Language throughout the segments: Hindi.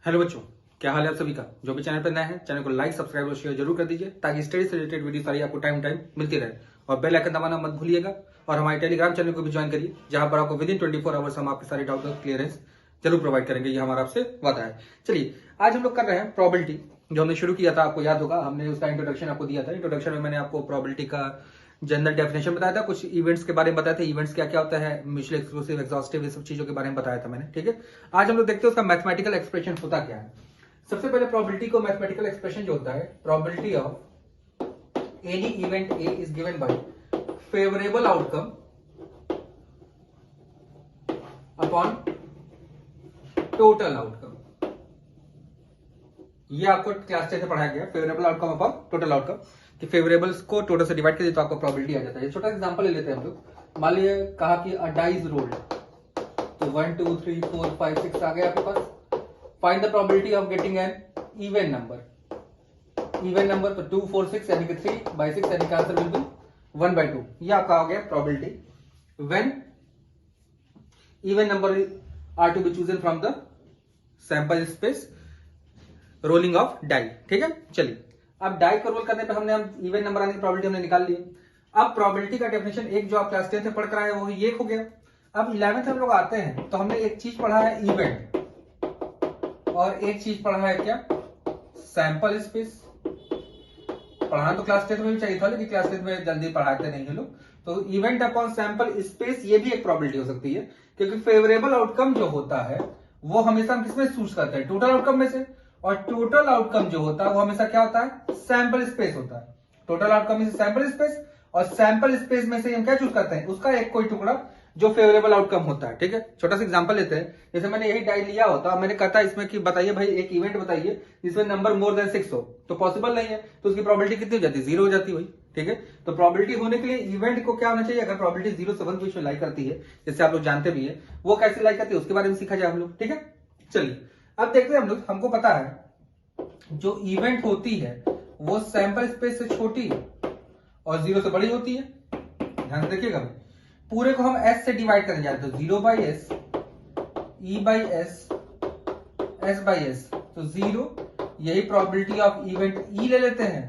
हेलो बच्चों, क्या हाल है आप सभी का। जो भी चैनल पर नए हैं, चैनल को लाइक सब्सक्राइब और शेयर जरूर कर दीजिए ताकि स्टडी से रिलेटेड वीडियो सारी आपको टाइम मिलती रहे। और बेल आइकन दबाना मत भूलिएगा। और हमारे टेलीग्राम चैनल को भी ज्वाइन करिए, जहां पर आपको विद इन 24 आवर्स हम आपके सारे डाउट का क्लियरेंस जरूर प्रोवाइड करेंगे। ये हमारा आपसे वादा है। चलिए, आज हम लोग कर रहे हैं प्रोबेबिलिटी। जो हमने शुरू किया था, आपको याद होगा, हमने उसका इंट्रोडक्शन आपको दिया था। इंट्रोडक्शन में मैंने आपको प्रोबेबिलिटी का जनरल डेफिनेशन बताया था, कुछ इवेंट्स के बारे में बताया था, इवेंट्स क्या क्या होता है, म्यूचुअल एक्सक्लूसिव एग्जॉस्टिव, ये सब चीजों के बारे में बताया था मैंने। ठीक है, आज हम लोग देखते हैं उसका मैथमेटिकल एक्सप्रेशन होता क्या है। सबसे पहले प्रोबेबिलिटी को मैथमेटिकल एक्सप्रेशन जो होता है, probability of any event A is given by favourable outcome upon total outcome. ये आपको क्लास 10 से पढ़ाया गया, favourable outcome upon total outcome, कि फेवरेबल्स को टोटल से डिवाइड कर तो आपको प्रोबेबिलिटी आ जाता है। छोटा एग्जांपल ले लेते हैं हम लोग। मान लीजिए कहा कि अ डाइस रोल्ड, तो 1 2 3 4 5 6 आ गया आपके पास। Find the probability of getting an even number. Even number तो 2 4 6 यानी कि 3 by 6 यानी कि आंसर विल बी 1/2। ये आपका हो गया probability when even number are to be chosen from the sample space rolling of die. ठीक है, चलिए, अब डाई को रोल करने पे हमने इवन नंबर आने की प्रोबेबिलिटी हमने निकाल ली। अब प्रोबेबिलिटी का डेफिनेशन एक जो आप क्लास 10 से पढ़ कर आए वो ये हो गया। अब 11th हम लोग आते हैं तो हमने एक चीज पढ़ा है इवेंट, और एक चीज पढ़ा है क्या, सैंपल स्पेस। पढ़ाना तो क्लास 10 में भी चाहिए था, लेकिन क्लास 10 में जल्दी पढ़ाते नहीं है लोग। तो इवेंट अपॉन सैंपल स्पेस ये भी एक प्रोबेबिलिटी हो सकती है, क्योंकि फेवरेबल आउटकम जो होता है वो हमेशा हम किसमें चूज करते हैं, टोटल आउटकम में से। और टोटल आउटकम जो होता है वो हमेशा क्या होता है, सैंपल स्पेस होता है। टोटल आउटकम में से सैंपल स्पेस, और सैंपल स्पेस में से हम क्या चूज करते हैं, उसका एक कोई टुकड़ा जो फेवरेबल आउटकम होता है। ठीक है, छोटा सा एग्जांपल लेते हैं। जैसे मैंने यही डाई लिया होता, मैंने कहा इसमें कि बताइए भाई एक इवेंट बताइए जिसमें नंबर मोर देन 6 हो, तो पॉसिबल नहीं है, तो उसकी प्रोबेबिलिटी कितनी हो जाती है, 0 हो जाती है। ठीक है, तो प्रोबेबिलिटी होने के लिए इवेंट को क्या होना चाहिए, अगर प्रोबेबिलिटी 0 से 1 बीच में लाई करती है, जैसे आप लोग जानते भी है, वो कैसे लाई करती है उसके बारे में सीखा जाए हम लोग। ठीक है, चलिए अब देखते हैं हम लोग। हमको पता है जो इवेंट होती है वो सैंपल स्पेस से छोटी और 0 से बड़ी होती है। ध्यान से देखिएगा, पूरे को हम s से डिवाइड करने जा रहे हैं, तो 0/s, e/s, s/s, तो 0, यही प्रोबेबिलिटी ऑफ इवेंट e ले लेते हैं,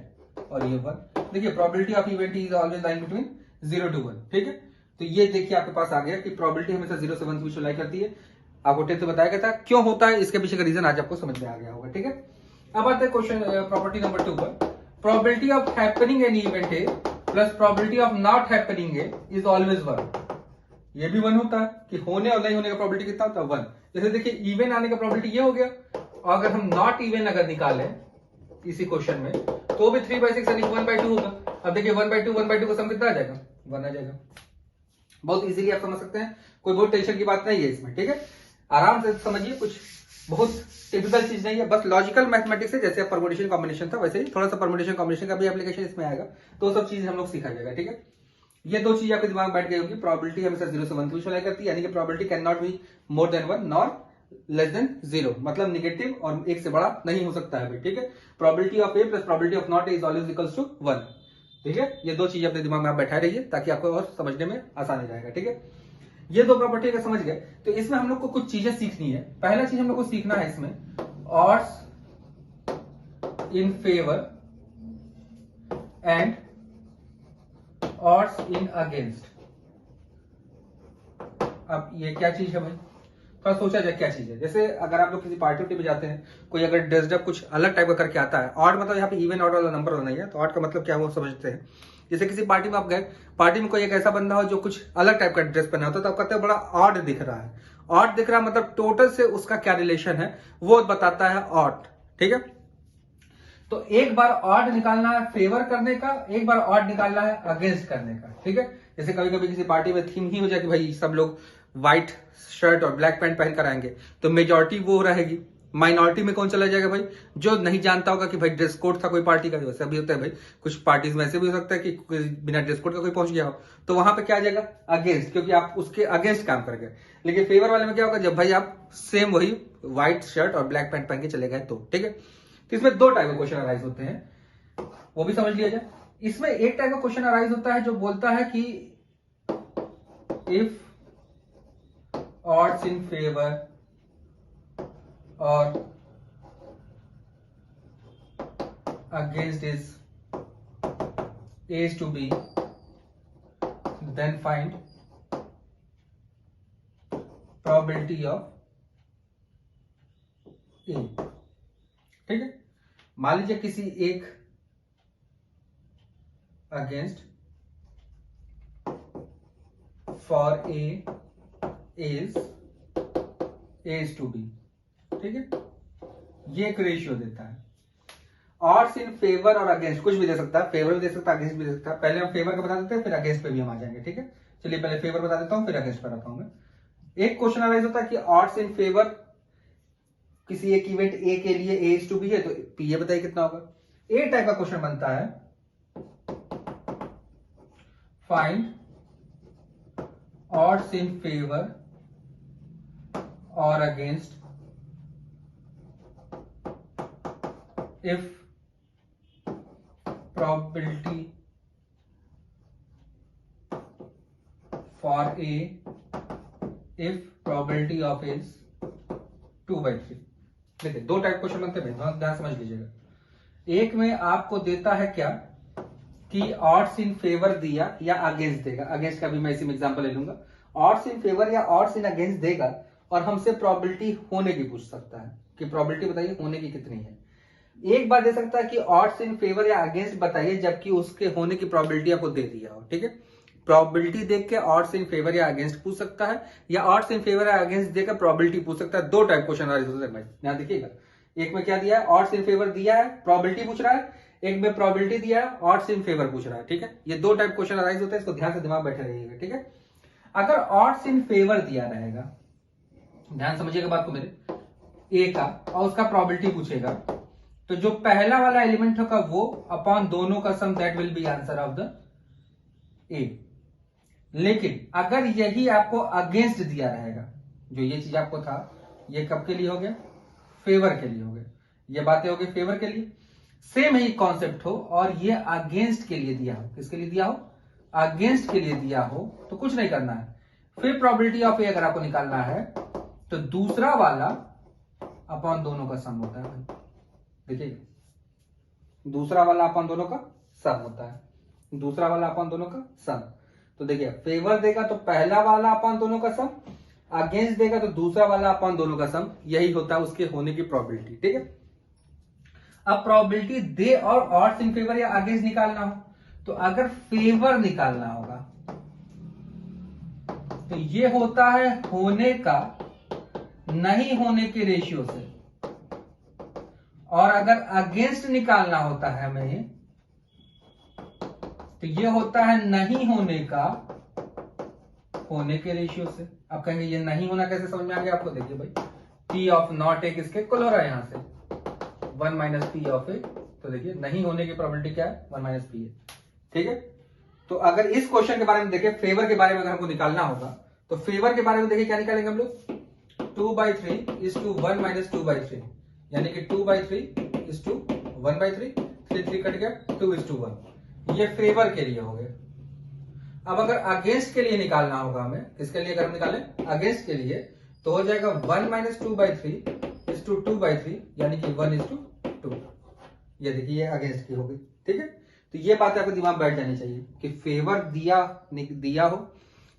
और ये 1। देखिए, probability of event is always lying between 0 to 1। ठीक है, तो ये देखिए आपके पास आ गया कि प्रोबेबिलिटी हमेशा 0 से 1 के बीच लाई करती है। आपको 10 से बताया गया था क्यों होता है, इसके पीछे का रीजन आज आपको समझ में आ गया होगा। ठीक है, अब आते हैं क्वेश्चन प्रॉपर्टी नंबर 2 पर। Probability of happening any event A plus probability of not happening A is always 1। ये भी 1 होता है कि होने और नहीं होने का प्रोबेबिलिटी कितना होता है, 1। जैसे देखिए, इवन आने का प्रोबेबिलिटी ये हो गया, और अगर हम नॉट इवन अगर निकालें इसी क्वेश्चन में, तो भी 3/6 यानी 1/2 होगा। अब देखिए 1/2 का सम कितना आ जाएगा, 1 आ जाएगा। बहुत इजीली आप समझ सकते हैं, कोई बहुत टेंशन की बात नहीं है इसमें। ठीक है, आराम से समझिए, कुछ बहुत टिपिकल चीज नहीं है, बस लॉजिकल मैथमेटिक्स है। जैसे परमुटेशन कॉम्बिनेशन था, वैसे ही थोड़ा सा परमुटेशन कॉम्बिनेशन का भी एप्लीकेशन इसमें आएगा, तो सब चीज हम लोग सीखा जाएगा। ठीक है, ये दो चीज आपके दिमाग में बैठ गई होगी। प्रोबेबिलिटी हमेशा 0 से 1 की विजुअलाइज करती है, यानी कि probability can not be more than 1 nor less than 0, मतलब निगेटिव और 1 से बड़ा नहीं हो सकता है भाई। ठीक है, probability of A plus probability of not A is always equals to 1। ठीक है, ये दो चीज अपने दिमाग में आप बैठा रहिए ताकि आपको और समझने में आसान हो जाएगा। ठीक है, ये दो प्रॉपर्टी का समझ गए, तो इसमें हम लोग को कुछ चीजें सीखनी है। पहला चीज हम लोग को सीखना है इसमें, odds in favour and odds in against. अब ये क्या चीज है भाई, थोड़ा सोचा जाए क्या चीज है। जैसे अगर आप लोग किसी पार्टी में जाते हैं, कोई अगर ड्रेस्ड अप कुछ अलग टाइप का करके आता है, ऑड मतलब यहाँ पे इवन ऑड वाला नंबर नहीं है, तो ऑड का मतलब क्या वो समझते हैं। जैसे किसी पार्टी में आप गए, पार्टी में कोई एक ऐसा बंदा हो जो कुछ अलग टाइप का ड्रेस पहना होता है, तो आप कहते हैं बड़ा ऑड दिख रहा है। ऑड दिख रहा मतलब टोटल से उसका क्या रिलेशन है वो बताता है ऑड। ठीक है, तो एक बार ऑड निकालना है फेवर करने का, एक बार ऑड निकालना है अगेंस्ट करने का। ठीक है, जैसे कभी कभी किसी पार्टी में थीम ही हो जाए कि भाई सब लोग व्हाइट शर्ट और ब्लैक पैंट पहन कर आएंगे, तो मेजॉरिटी वो रहेगी। माइनॉरिटी में कौन चला जाएगा भाई, जो नहीं जानता होगा कि भाई ड्रेस कोड था कोई पार्टी का। वैसे भी होता है भाई, कुछ पार्टीज में ऐसे भी हो सकता है कि बिना ड्रेस कोड का कोई पहुंच गया हो, तो वहां पे क्या आ जाएगा, अगेंस्ट, क्योंकि आप उसके अगेंस्ट काम कर गए। लेकिन फेवर वाले में क्या होगा, जब भाई आप सेम वही व्हाइट शर्ट और ब्लैक पैंट पहन के चले गए तो। ठीक है, तो इसमें दो टाइप के क्वेश्चन अराइज होते हैं, वो भी समझ लिया जाए। इसमें एक टाइप का क्वेश्चन अराइज होता है जो बोलता है कि if odds in favor or against is A is to B, then find probability of A। ठीक है, मान लीजिए किसी एक against for A is to B, ठीक है, ये एक रेशियो देता है। ऑड्स इन फेवर और अगेंस्ट कुछ भी दे सकता है, फेवर भी दे सकता है, अगेंस्ट भी दे सकता है। पहले हम फेवर का बता देते हैं, फिर अगेंस्ट पे भी हम आ जाएंगे, ठीक है। चलिए पहले फेवर बता देता हूं, फिर अगेंस्ट पर आता हूं मैं। एक क्वेश्चन अराइज होता है कि ऑड्स इन फेवर किसी एक इवेंट ए के लिए ए इज टू बी है, तो पी ए बताइए कितना होगा। ए टाइप का क्वेश्चन बनता है, फाइंड ऑड्स इन फेवर और against if probability for A if probability of A is 2/3। देखिए दो टाइप क्वेश्चन बनते हैं, ध्यान समझ लीजिएगा। एक में आपको देता है क्या कि ऑड्स इन फेवर दिया या अगेंस्ट देगा, अगेंस्ट का भी मैं इसी में एग्जांपल ले लूंगा। ऑड्स इन फेवर या ऑड्स इन अगेंस्ट देगा और हमसे प्रोबेबिलिटी होने की पूछ सकता है कि प्रोबेबिलिटी बताइए होने की कितनी है। एक बार दे सकता है कि ऑड्स इन फेवर या अगेंस्ट बताइए जबकि उसके होने की प्रोबेबिलिटी आपको दे दिया हो, ठीक है। प्रोबेबिलिटी देख के ऑड्स इन फेवर या अगेंस्ट पूछ सकता है, या ऑड्स इन फेवर या अगेंस्ट देकर प्रोबेबिलिटी पूछ सकता है। दो टाइप क्वेश्चन ध्यान देखिएगा, एक में क्या दिया है, ऑड्स इन फेवर दिया है, प्रोबेबिलिटी पूछ रहा है, एक में प्रोबेबिलिटी दिया है, ऑड्स इन फेवर पूछ रहा है, ठीक है। ये दो टाइप क्वेश्चन अराइज होते हैं, इसको ध्यान से दिमाग बैठे रहिएगा, ठीक है। अगर ऑड्स इन फेवर दिया रहेगा, ध्यान समझिएगा बात को मेरे, ए का, और उसका प्रोबेबिलिटी पूछेगा, तो जो पहला वाला एलिमेंट होगा वो अपॉन दोनों का sum, that will be answer of the A. लेकिन अगर यही आपको अगेंस्ट दिया रहेगा, जो ये चीज आपको था, ये कब के लिए हो गया, फेवर के लिए हो गया, ये बातें हो गई फेवर के लिए। सेम ही कॉन्सेप्ट हो और ये अगेंस्ट के लिए दिया हो, किसके लिए दिया हो, अगेंस्ट के लिए दिया हो, तो कुछ नहीं करना है, फिर प्रोबेबिलिटी ऑफ ए अगर आपको निकालना है तो दूसरा वाला अपॉन दोनों का सम होता है। देखिए दूसरा वाला अपॉन दोनों का सम होता है, दूसरा वाला अपॉन दोनों का सम। तो देखिए फेवर देगा तो पहला वाला अपॉन दोनों का सम, अगेंस्ट देगा तो दूसरा वाला अपॉन दोनों का सम, यही होता है उसके होने की प्रोबेबिलिटी, ठीक है। अब प्रोबेबिलिटी दे और ऑड्स इन फेवर या अगेंस्ट निकालना हो, तो अगर फेवर निकालना होगा तो ये होता है होने का नहीं होने के रेशियो से, और अगर अगेंस्ट निकालना होता है हमें तो ये होता है नहीं होने का होने के रेशियो से। आप कहेंगे ये नहीं होना कैसे समझ में आ गया आपको, देखिए भाई, पी ऑफ नॉट ए किसके इक्वल हो रहा है, यहां से 1 माइनस पी ऑफ ए, तो देखिए नहीं होने की प्रोबेबिलिटी क्या है, 1 माइनस पी ए, ठीक है। तो अगर इस क्वेश्चन के बारे में देखें, फेवर के बारे में अगर हमको निकालना होगा, तो फेवर के बारे में देखिए क्या निकालेंगे हम लोग, 2/3 इज टू 1 माइनस 2/3, यानी कि 2/3 इज टू 1/3, 3 कट गया, 2:1, ये फेवर के लिए हो गया। अब अगर अगेंस्ट के लिए निकालना होगा हमें, किसके लिए अगर हम निकालें, अगेंस्ट के लिए, तो हो जाएगा 1 माइनस 2/3 इज टू 2/3, यानी कि 1:2। ये देखिए ये अगेंस्ट की हो गई, ठीक है। तो ये बात आपको दिमाग बैठ जानी चाहिए कि फेवर दिया हो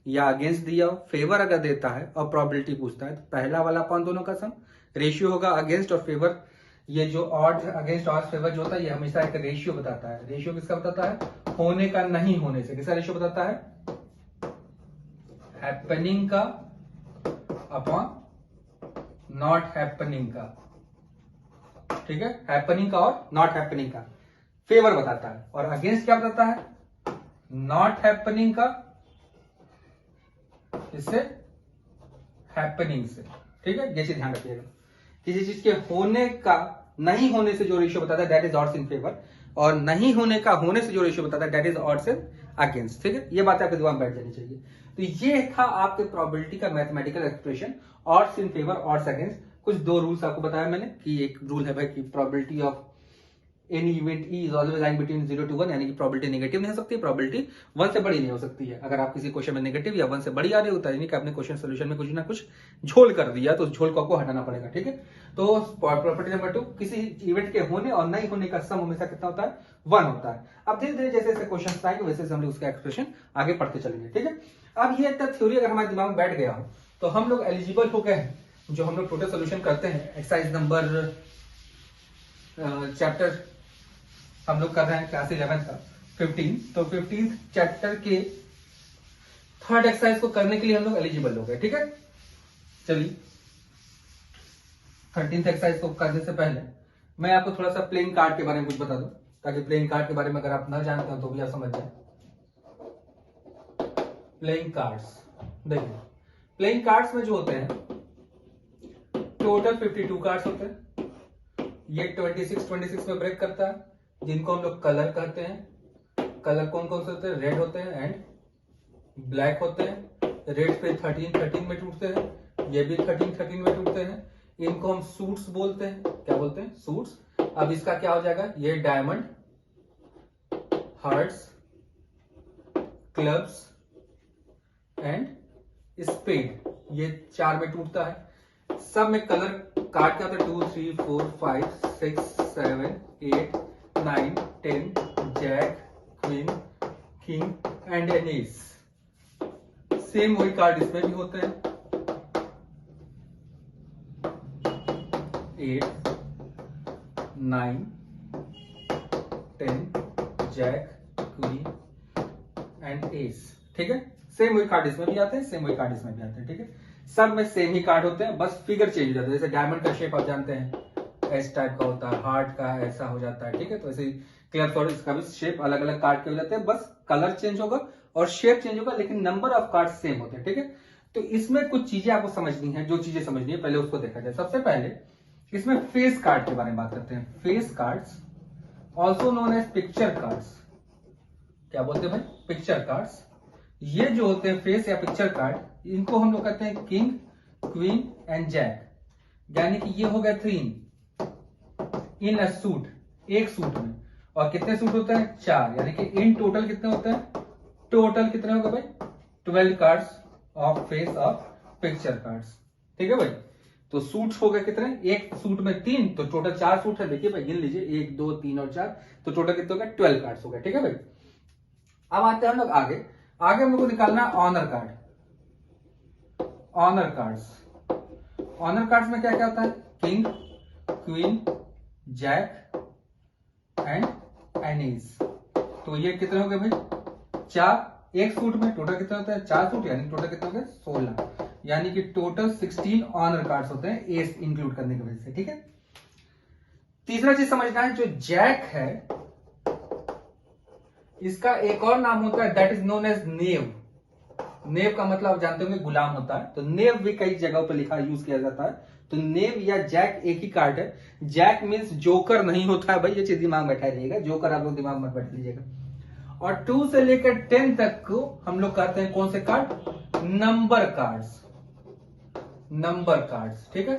या अगेंस्ट दिया हो, फेवर अगर देता है और प्रोबेबिलिटी पूछता है तो पहला वाला अपॉन दोनों का सम, रेशियो होगा अगेंस्ट और फेवर। ये जो ऑड्स अगेंस्ट ऑड्स फेवर जो होता है ये हमेशा एक रेशियो बताता है। रेशियो किसका बताता है, होने का नहीं होने से। किसका रेशियो बताता है, हैपनिंग का अपॉन नॉट हैपनिंग का, ठीक है। हैपनिंग का और नॉट हैपनिंग का फेवर बताता है, और अगेंस्ट क्या बताता है, नॉट हैपनिंग का इससे हैपनिंग से, ठीक है। ये चीज ध्यान रखिएगा, किसी चीज के होने का नहीं होने से जो रेशियो बताता है that is odds in favour, और नहीं होने का होने से जो रेशियो बताता है that is odds in against, ठीक है। ये बात आपके दिमाग में बैठ जानी चाहिए। तो ये था आपके प्रोबेबिलिटी का mathematical expression, odds in favour odds against. कुछ दो रूल्स आपको बताया मैंने कि एक रूल है भाई कि probability of any event E is always lying between 0 to 1, यानी कि प्रोबेबिलिटी नेगेटिव नहीं हो सकती, प्रोबेबिलिटी 1 से बड़ी नहीं हो सकती है। अगर आप किसी क्वेश्चन में नेगेटिव या 1 से बड़ी आ रही होता है, यानी कि आपने क्वेश्चन सोल्यूशन में कुछ ना कुछ झोल कर दिया, तो उस झोल को आपको हटाना पड़ेगा, ठीक है। तो प्रॉपर्टी नंबर 2, किसी इवेंट के होने और नहीं होने का सम हमेशा कितना होता है, 1 होता है। अब धीरे धीरे जैसे जैसे क्वेश्चन आएंगे वैसे हम लोग उसका एक्सप्रेशन आगे पढ़ते चलेंगे, ठीक है। अब ये थ्योरी अगर हमारे दिमाग में बैठ गया हो तो हम लोग एलिजिबल हो गए हैं, जो हम लोग टोटल सोल्यूशन करते हैं एक्सरसाइज नंबर चैप्टर हम लोग कर रहे हैं क्लास 11 का 15, तो 15 चैप्टर के थर्ड एक्सरसाइज को करने के लिए हम लोग एलिजिबल हो गए, ठीक है। चलिए 13th एक्सरसाइज को करने से पहले मैं आपको थोड़ा सा प्लेइंग कार्ड के बारे में कुछ बता दूं, ताकि प्लेइंग कार्ड के बारे में अगर आप ना जानते हो तो भी आप समझ जाए। प्लेइंग कार्ड्स, देखिए प्लेइंग कार्ड्स में जो होते हैं टोटल 52 कार्ड्स होते हैं। ये 26 में ब्रेक करता है, जिनको हम लोग कलर कहते हैं। कलर कौन कौन से होते हैं, रेड होते हैं एंड ब्लैक होते हैं। रेड पे 13 में टूटते हैं, ये भी 13 में टूटते हैं। इनको हम सूट्स बोलते हैं, क्या बोलते हैं, सूट्स। अब इसका क्या हो जाएगा, ये diamond, hearts, clubs and spade, ये 4 में टूटता है। सब में कलर कार्ड क्या होता है, 2 3 4 5 6 7 8 9 10, jack, queen, king and an ace. Same वही कार्ड इसमें भी होते हैं, 8 9 10, जैक, क्वीन एंड एस, ठीक है। सेम वही कार्ड इसमें भी आते हैं, सेम वही कार्ड इसमें भी आते हैं, ठीक है। सब में सेम ही कार्ड होते हैं, बस फिगर चेंज हो जाता है। जैसे डायमंड का शेप आप जानते हैं एस टाइप का होता है, हार्ट का ऐसा हो जाता है, ठीक है। तो ऐसे ही क्लब और इसका भी शेप अलग अलग कार्ड के हो जाते हैं, बस कलर चेंज होगा और शेप चेंज होगा, लेकिन नंबर ऑफ कार्ड सेम होते हैं, ठीक है। तो इसमें कुछ चीजें आपको समझनी है, जो चीजें समझनी है पहले उसको देखा जाए। सबसे पहले इसमें फेस कार्ड के बारे में बात करते हैं। Face cards also known as picture cards, क्या बोलते हैं भाई, पिक्चर कार्ड्स। ये जो होते हैं फेस या पिक्चर कार्ड, इनको हम लोग कहते हैं किंग, क्वीन एंड जैक, यानी कि ये हो गया 3 इन अ सूट, एक सूट में। और कितने सूट होते हैं, 4, यानी कि इन टोटल कितने होते हैं, टोटल कितने हो गए भाई, 12 cards of face of picture cards, ठीक है भाई। तो सूट्स हो गए कितने, एक सूट में 3, तो टोटल 4 सूट है। देखिए भाई गिन लीजिए, 1 2 3 और 4, तो टोटल कितने हो गए, 12 कार्ड्स हो गए, ठीक है भाई। अब आते हैं हम लोग आगे हम लोग को निकालना honour card. Honour cards, honour cards में क्या क्या होता है, king, queen, jack and an ace. तो ये कितने हो गए भाई, 4, एक सूट में टोटल कितने होते हैं, 4 सूट, यानी टोटल कितने हो गए, 16, यानी कि टोटल 16 ऑनर कार्ड्स होते हैं एस इंक्लूड करने की वजह से, ठीक है। तीसरा चीज समझना है, जो जैक है इसका एक और नाम होता है, दैट इज नोन एज नेव। नेव का मतलब आप जानते होंगे गुलाम होता है, तो नेव भी कई जगहों पर लिखा यूज किया जाता है। तो नेव या जैक एक ही कार्ड है। जैक मीन्स जोकर नहीं होता है भाई, ये चीज दिमाग में बैठा रहिएगा, जोकर आप लोग दिमाग में बैठ लीजिएगा। और 2 से लेकर 10 तक को हम लोग कहते हैं कौन से card, number cards, number cards, ठीक है।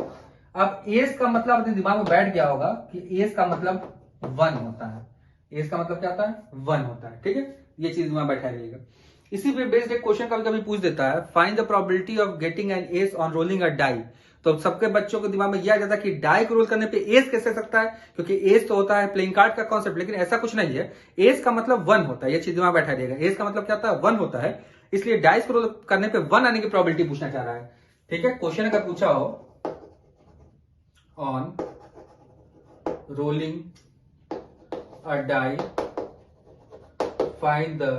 अब एस का मतलब अपने दिमाग में बैठ गया होगा कि एस का मतलब 1 होता है। एस का मतलब क्या होता है, 1 होता है, ठीक है। ये चीज में बैठा रहेगा। इसी पे बेस्ड एक क्वेश्चन कभी कभी पूछ देता है, find the probability of getting an ace on rolling a die. तो सबके बच्चों के दिमाग में यह आ जाता है कि डाई को रोल करने पे एस कैसे सकता है, क्योंकि एस तो होता है प्लेइंग कार्ड का कॉन्सेप्ट, लेकिन ऐसा कुछ नहीं है। एस का मतलब 1 होता है, ये चीज दिमाग में बैठा रहेगा। एस का मतलब क्या होता है, 1 होता है, इसलिए डाइस को रोल करने पे 1 आने की प्रोबेबिलिटी पूछना चाह रहा है, ठीक है। क्वेश्चन अगर पूछा हो on rolling a die, find the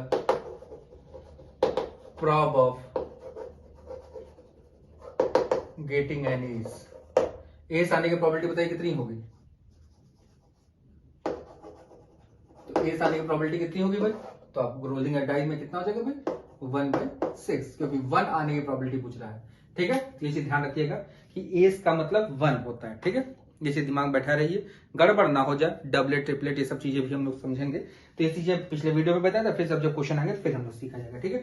prob of getting an ace। S आने की प्रोबेबिलिटी बताइए कितनी होगी, तो एस आने की प्रोबेबिलिटी कितनी होगी भाई, तो आप रोलिंग अ डाई में कितना हो जाएगा भाई, 1/6, क्योंकि 1 आने की प्रोबेबिलिटी पूछ रहा है, ठीक है। ये चीज ध्यान रखिएगा कि एस का मतलब 1 होता है, ठीक है। ये चीज दिमाग बैठा रहिए, गड़बड़ ना हो जाए, डबलेट ट्रिपलेट ये सब चीजें भी हम लोग समझेंगे। तो ये चीजें पिछले वीडियो में बताया था, फिर सब जब क्वेश्चन आएंगे फिर हम लोग सीखा जाएगा, ठीक है।